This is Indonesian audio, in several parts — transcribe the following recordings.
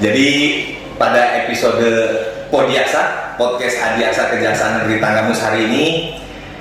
Jadi pada episode Podiaksa, podcast Adiaksa Kejaksaan Negeri Tanggamus hari ini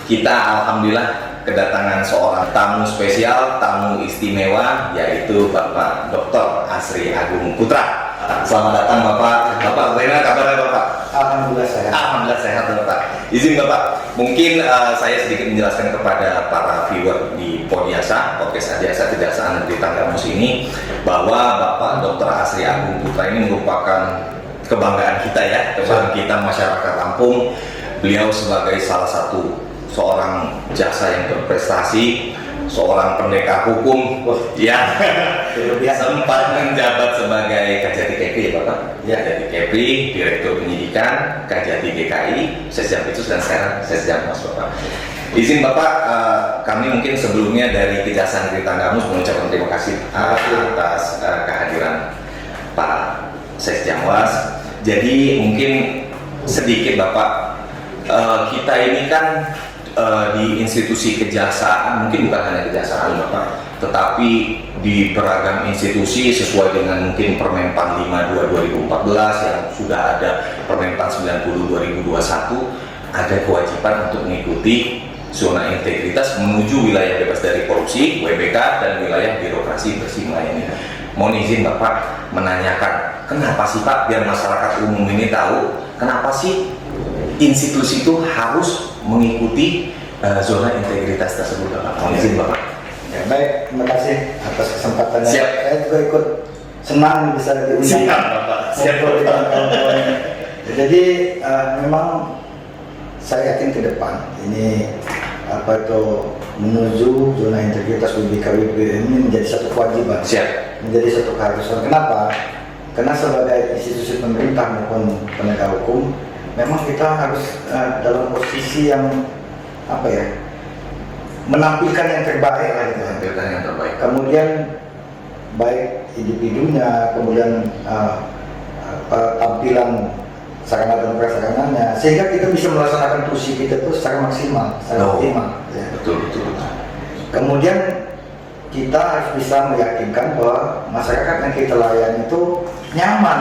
kita alhamdulillah kedatangan seorang tamu spesial, tamu istimewa, yaitu Bapak Dr. Asri Agung Putra. Selamat datang Bapak. Bapak, bagaimana kabarnya Bapak? Alhamdulillah sehat. Alhamdulillah sehat Bapak. Izin Bapak, mungkin saya sedikit menjelaskan kepada para viewer di Podiaksa, podcast Adiaksa Kejaksaan Negeri Tanggamus ini, bahwa Bapak Dr. Asri Agung Putra ini merupakan kebanggaan kita ya, kebanggaan kita masyarakat Lampung. Beliau sebagai salah satu seorang jaksa yang berprestasi, seorang pendekar hukum yang sempat menjabat sebagai Kajati KP ya Bapak? Ya, Kajati KP, Direktur Penyidikan, Kajati GKI, Sesjam Pitsus, dan sekarang Sesjam Mas Bapak. Izin Bapak, kami mungkin sebelumnya dari Kejaksaan Negeri Tanggamus mengucapkan terima kasih atas kehadiran Pak Sesjamwas. Jadi mungkin sedikit Bapak, kita ini kan di institusi kejaksaan, mungkin bukan hanya kejaksaan Bapak, tetapi di beragam institusi sesuai dengan mungkin Permenpan 52 2014 yang sudah ada Permenpan 90 2021, ada kewajiban untuk mengikuti zona integritas menuju wilayah bebas dari korupsi (WBK) dan wilayah birokrasi bersih melayani. Mohon izin Bapak menanyakan, kenapa sih Pak, biar masyarakat umum ini tahu, kenapa sih institusi itu harus mengikuti zona integritas tersebut Bapak? Mohon izin Bapak. Ya, baik, terima kasih atas kesempatannya. Siap. Saya juga ikut senang bisa diundang. Siap Bapak. Siap Bapak. Jadi memang saya yakin ke depan ini menuju zona integritas WBK ini menjadi satu kewajiban. Siap. Menjadi satu keharusan. Kenapa? Karena sebagai institusi pemerintah maupun penegak hukum, memang kita harus dalam posisi yang menampilkan yang terbaik lah gitu. Menampilkan yang terbaik. Kemudian baik individunya, kemudian tampilan sarana dan prasarananya, sehingga kita bisa melaksanakan tusi kita itu secara maksimal, secara optimal. Ya. Betul. Kemudian kita harus bisa meyakinkan bahwa masyarakat yang kita layani itu nyaman,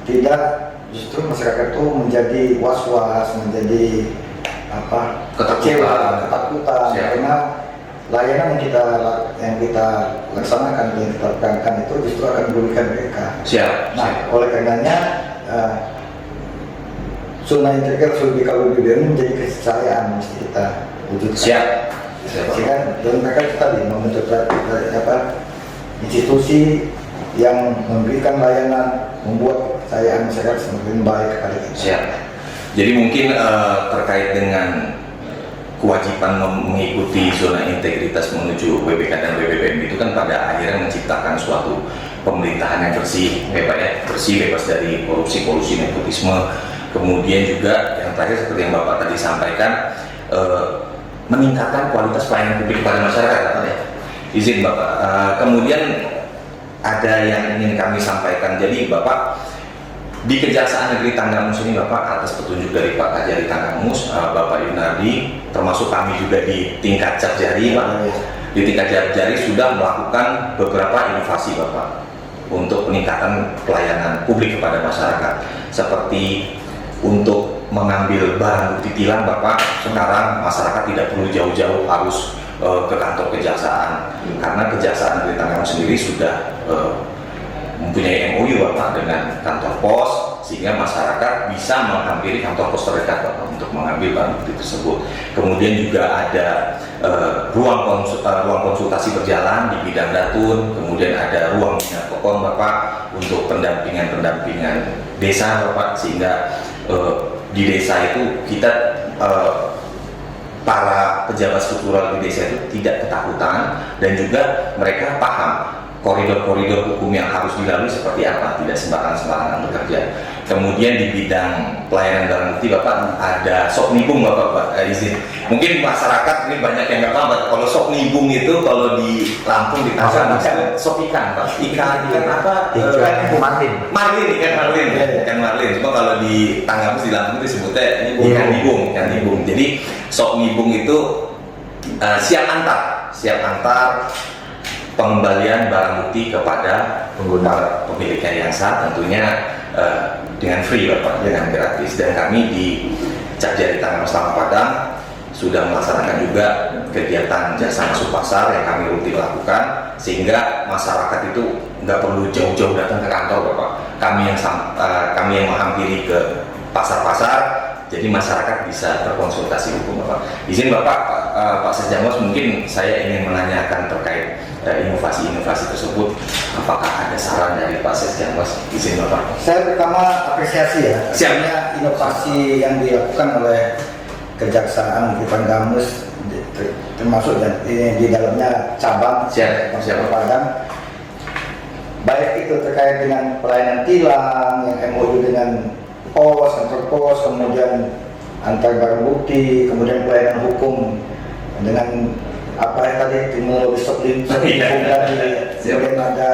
tidak justru masyarakat itu menjadi was-was, menjadi kecewa, ketakutan, karena layanan yang kita laksanakan, yang kita lakukan itu justru akan merugikan mereka. Siap. Nah, oleh karenanya zona integritas WBK ini menjadi keniscayaan mesti kita wujudkan. Siap. Sehingga dan mereka tadi membentuk institusi yang memberikan layanan, membuat kepercayaan masyarakat semakin baik kepada kita. Siap. Jadi mungkin terkait dengan kewajiban mengikuti zona integritas menuju WBK dan WBBM itu kan pada akhirnya menciptakan suatu pemerintahan yang bersih, bersih, bebas dari korupsi, kolusi, nepotisme. Kemudian juga yang terakhir seperti yang Bapak tadi sampaikan, meningkatkan kualitas pelayanan publik kepada masyarakat, Bapak ya. Izin Bapak. Kemudian ada yang ingin kami sampaikan. Jadi Bapak, di Kejaksaan Negeri Tanggamus ini Bapak, atas petunjuk dari Pak Kajari Tanggamus, Bapak Yunardi, termasuk kami juga di tingkat Capjari Pak, di tingkat Capjari sudah melakukan beberapa inovasi Bapak untuk peningkatan pelayanan publik kepada masyarakat, seperti untuk mengambil barang bukti tilang Bapak. Sekarang masyarakat tidak perlu jauh-jauh harus ke kantor kejaksaan, karena Kejaksaan Negeri Tanggamus sendiri sudah mempunyai MOU Bapak dengan kantor pos, sehingga masyarakat bisa menghampiri kantor pos terdekat Bapak untuk mengambil barang bukti tersebut. Kemudian juga ada ruang konsultasi berjalan di bidang datun, kemudian ada ruang minakokon Bapak untuk pendampingan desa Bapak, sehingga di desa itu kita para pejabat struktural di desa itu tidak ketakutan, dan juga mereka paham koridor-koridor hukum yang harus dilalui seperti apa, tidak sembarangan bekerja. Kemudian di bidang pelayanan barang bukti Bapak ada sok nibung Bapak, izin. Mungkin masyarakat ini banyak yang nggak paham, kalau sok nibung itu kalau di Lampung di Tangerang sok ikan Pak. Ikan apa? Ikan marlin. Cuma kalau di Tanggamus di Lampung itu disebutnya ikan nibung. Jadi sok nibung itu siap antar pengembalian barang bukti kepada pengguna pemiliknya yang sah, tentunya dengan free Bapak, dengan gratis. Dan kami di Capjari Tangerang Selatan Padang sudah melaksanakan juga kegiatan jasa masuk pasar yang kami rutin lakukan, sehingga masyarakat itu nggak perlu jauh-jauh datang ke kantor Bapak. Kami yang menghampiri ke pasar-pasar, jadi masyarakat bisa berkonsultasi hukum Bapak. Izin Bapak, Pak Sesjamos, mungkin saya ingin menanyakan terkait inovasi-inovasi tersebut. Apakah ada saran dari Pak Sesjamos? Izin Bapak. Saya pertama apresiasi ya, Siap. artinya inovasi yang dilakukan oleh Kejaksaan di Panggamus, termasuk di dalamnya cabang Siap. Padang, baik itu terkait dengan pelayanan tilang, yang MOU dengan pos, kantor pos, kemudian antar barang bukti, kemudian pelayanan hukum dengan apa yang tadi teknologi stop tadi, kemudian ada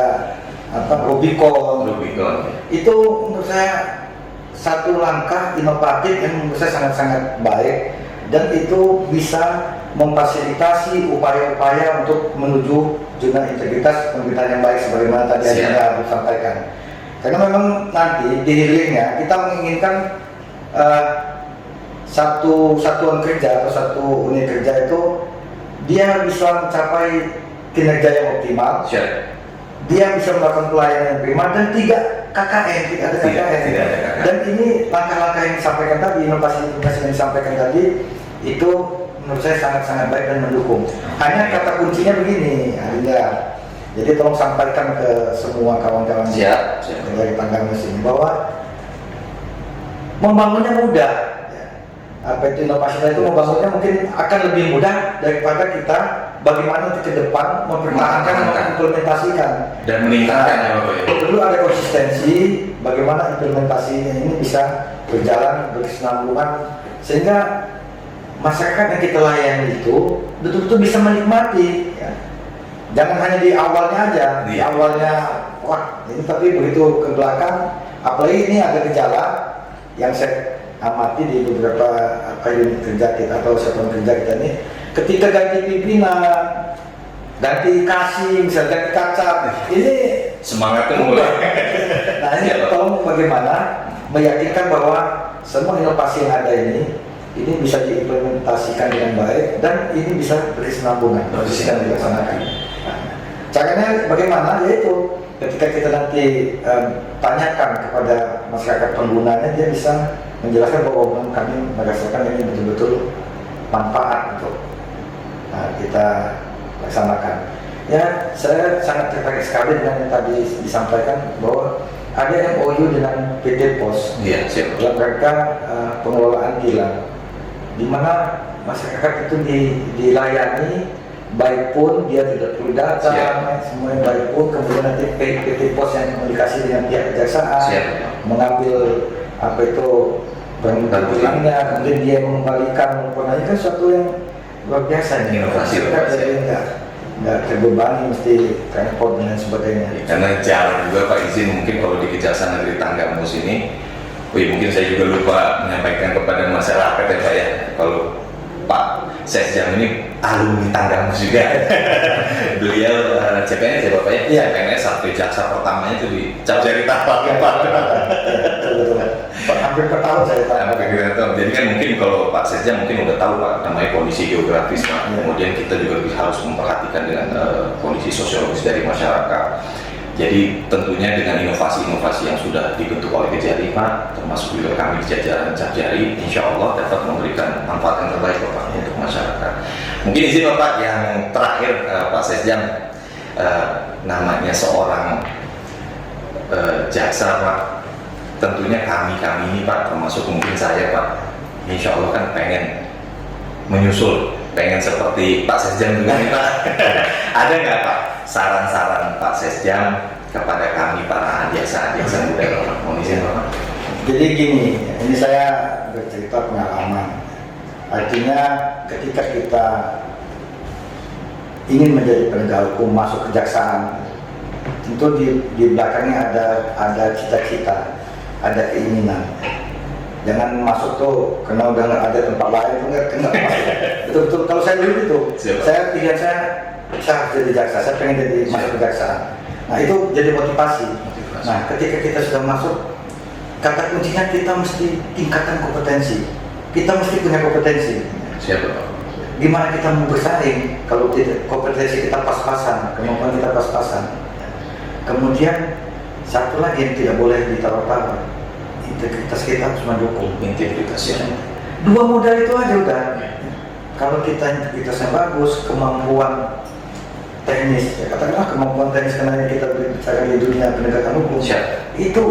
Rubicon. Itu menurut saya satu langkah inovatif yang menurut saya sangat-sangat baik, dan itu bisa memfasilitasi upaya-upaya untuk menuju zona integritas pemerintahan yang baik sebagaimana tadi Anda sampaikan. Karena memang nanti di hilirnya kita menginginkan satu satuan kerja atau satu unit kerja itu dia bisa mencapai kinerja yang optimal. Dia bisa melakukan pelayanan yang prima, dan tidak KKN, tidak ada KKN. Dan ini langkah-langkah yang disampaikan tadi, inovasi-inovasi yang disampaikan tadi, itu menurut saya sangat-sangat baik dan mendukung. Hanya kata kuncinya begini, Arinda. Jadi tolong sampaikan ke semua kawan-kawan dari Panggamus ini bahwa membangunnya mudah. Apa itu inovasi itu membangunnya mungkin akan lebih mudah daripada kita bagaimana ke depan mempertahankan, mengimplementasikan dan meningkatkan ya Bapak. Perlu ada konsistensi bagaimana implementasinya ini bisa berjalan berkesinambungan, sehingga masyarakat yang kita layani itu betul-betul bisa menikmati ya. Jangan hanya di awalnya aja, di awalnya wah ini, tapi begitu ke belakang, apalagi ini ada gejala yang saya amati di beberapa unit kerja kita atau satuan kerja kita ini, ketika ganti pimpinan, ganti kasih, misalnya ganti kaca, ini semangatnya mulai. Nah ini tolong bagaimana meyakinkan bahwa semua inovasi yang ada ini bisa diimplementasikan dengan baik dan ini bisa berkesinambungan, bisa dilaksanakan. Nah, caranya bagaimana? Yaitu ketika kita nanti tanyakan kepada masyarakat penggunanya, dia bisa menjelaskan bahwa kami merasakan ini betul-betul manfaat untuk kita laksanakan. Ya, saya sangat tertarik sekali dengan yang tadi disampaikan bahwa ada MOU dengan PT POS dalam rangka pengelolaan tilang, di mana masyarakat itu dilayani baik pun dia tidak perlu datang, semua yang baik pun, kemudian nanti PT POS yang komunikasi dengan pihak kejaksaan mengambil apa itu barang tilangnya, kemudian dia mengembalikan, ini kan suatu yang luar biasa nih. Inovasi nggak terbebani mesti transport dan sebagainya. Karena jarang juga Pak, izin mungkin kalau di Kejaksaan Negeri Tanggamus ini, mungkin saya juga lupa menyampaikan kepada masyarakat ya Pak ya, kalau Pak Sesjam ini alumni Tanggamus juga. Beliau CPNS ya Bapak ya? CPNS sampai jaksa pertamanya itu di Capjari Tangerang Pak. Hampir per tahun saya tahu. Jadi kan mungkin kalau Pak Sesjam mungkin udah tahu Pak, namanya kondisi geografis Pak. Kemudian kita juga harus memperhatikan dengan kondisi sosiologis dari masyarakat. Jadi tentunya dengan inovasi-inovasi yang sudah dibentuk oleh Kejari Pak, termasuk juga kami di jajaran Capjari, insya Allah dapat memberikan manfaat yang terbaik Bapak untuk masyarakat. Mungkin izin Bapak yang terakhir Pak Sesjam, namanya seorang jaksa Pak, tentunya kami ini Pak, termasuk mungkin saya Pak, insya Allah kan pengen menyusul, pengen seperti Pak Sesjam juga nih Pak. Ada nggak Pak saran-saran Pak Sesjam kepada kami para jaksa muda Bapak? Mohon izin Bapak. Jadi gini, ini saya bercerita pengalaman. Artinya ketika kita ingin menjadi penegak hukum, masuk kejaksaan, tentu di belakangnya ada cita-cita, ada keinginan. Jangan masuk tuh karena udah nggak ada tempat lain, nggak masuk. Betul-betul. Kalau saya dulu itu, pilihan saya saya harus jadi jaksa, saya pengen jadi masuk kejaksaan. Nah itu jadi motivasi. Nah ketika kita sudah masuk, kata kuncinya kita mesti tingkatkan kompetensi. Kita mesti punya kompetensi. Siapa Pak? Gimana kita mau bersaing kalau tidak kompetensi kita pas-pasan, kemampuan kita pas-pasan. Kemudian satu lagi yang tidak boleh ditawar-tawar, integritas kita harus mendukung. Integritas ya. Dua modal itu aja udah. Kalau kita integritasnya bagus, kemampuan teknis, ya katakanlah kemampuan teknis karena kita bicara di dunia penegakan hukum, itu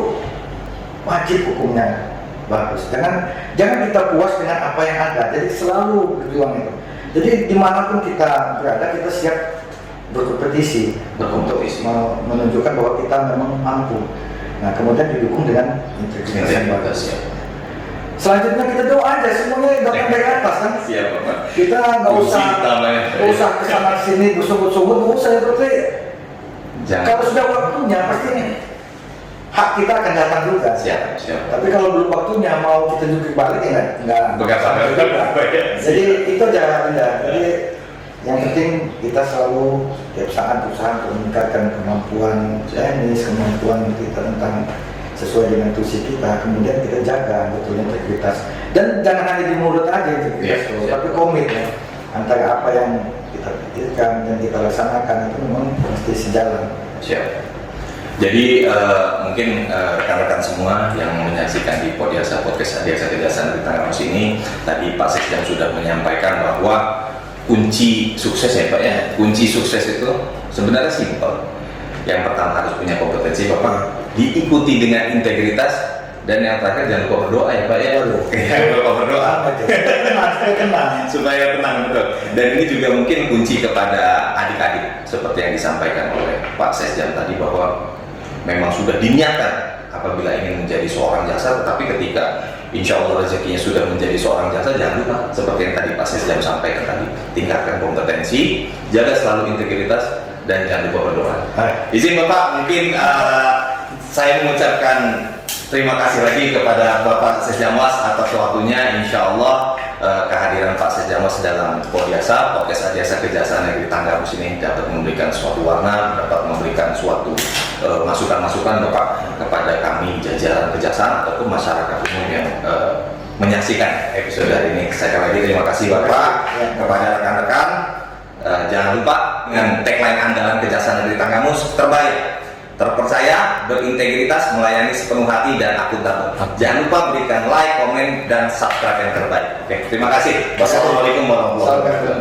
wajib hukumnya bagus. Jangan kita puas dengan apa yang ada. Jadi selalu berjuang itu. Jadi dimanapun kita berada, kita siap berkompetisi untuk menunjukkan bahwa kita memang mampu. Nah kemudian didukung dengan integritas yang bagus. Selanjutnya kita doa aja, semuanya datang dari atas kan. Siapa Pak? Kita nggak usah kesana sini bersungguh-sungguh, nggak usah seperti. Kalau sudah waktunya pasti hak kita akan datang juga. Siap. Tapi kalau belum waktunya mau kita jungkir balik ya nggak. Jadi itu aja Anda. Jadi yang penting kita selalu tiap saat berusaha untuk meningkatkan kemampuan teknis, kemampuan kita tentang sesuai dengan tusi kita, kemudian kita jaga betul integritas. Dan jangan hanya di mulut aja integritas, tapi komit ya. Antara apa yang kita pikirkan dan kita laksanakan itu memang mesti sejalan. Siap. Jadi mungkin rekan-rekan semua yang menyaksikan di Podiasa Podcast Adiaksa Kejaksaan Negeri Tanggamus ini, tadi Pak Sekjen sudah menyampaikan bahwa kunci sukses ya Pak ya, kunci sukses itu sebenarnya simpel. Yang pertama harus punya kompetensi Bapak, diikuti dengan integritas, dan yang terakhir jangan lupa berdoa ya Pak ya. Jangan lupa berdoa supaya tenang betul. Dan ini juga mungkin kunci kepada adik-adik seperti yang disampaikan oleh Pak Sekjen tadi, bahwa memang sudah diniatkan apabila ingin menjadi seorang jaksa, tetapi ketika insya Allah rezekinya sudah menjadi seorang jaksa, jangan lupa seperti yang tadi Pak Sekjen sampaikan tadi, tingkatkan kompetensi, jaga selalu integritas, dan jangan lupa berdoa. Izin Bapak, mungkin saya mengucapkan terima kasih lagi kepada Bapak Sesjamwas atas waktunya. Insya Allah kehadiran Pak Sesjamwas dalam Podiasa Podcast Adiaksa Kejaksaan Negeri Tanggamus ini dapat memberikan suatu warna, dapat memberikan suatu masukan-masukan Bapak kepada kami jajaran kejaksaan ataupun masyarakat umum yang menyaksikan episode hari ini. Sekali lagi terima kasih Bapak. Kepada rekan-rekan, jangan lupa dengan tagline andalan Kejaksaan Negeri Tanggamus, terbaik, terpercaya, berintegritas, melayani sepenuh hati, dan akuntabel. Jangan lupa berikan like, komen, dan subscribe yang terbaik. Oke, terima kasih. Wassalamualaikum warahmatullahi wabarakatuh.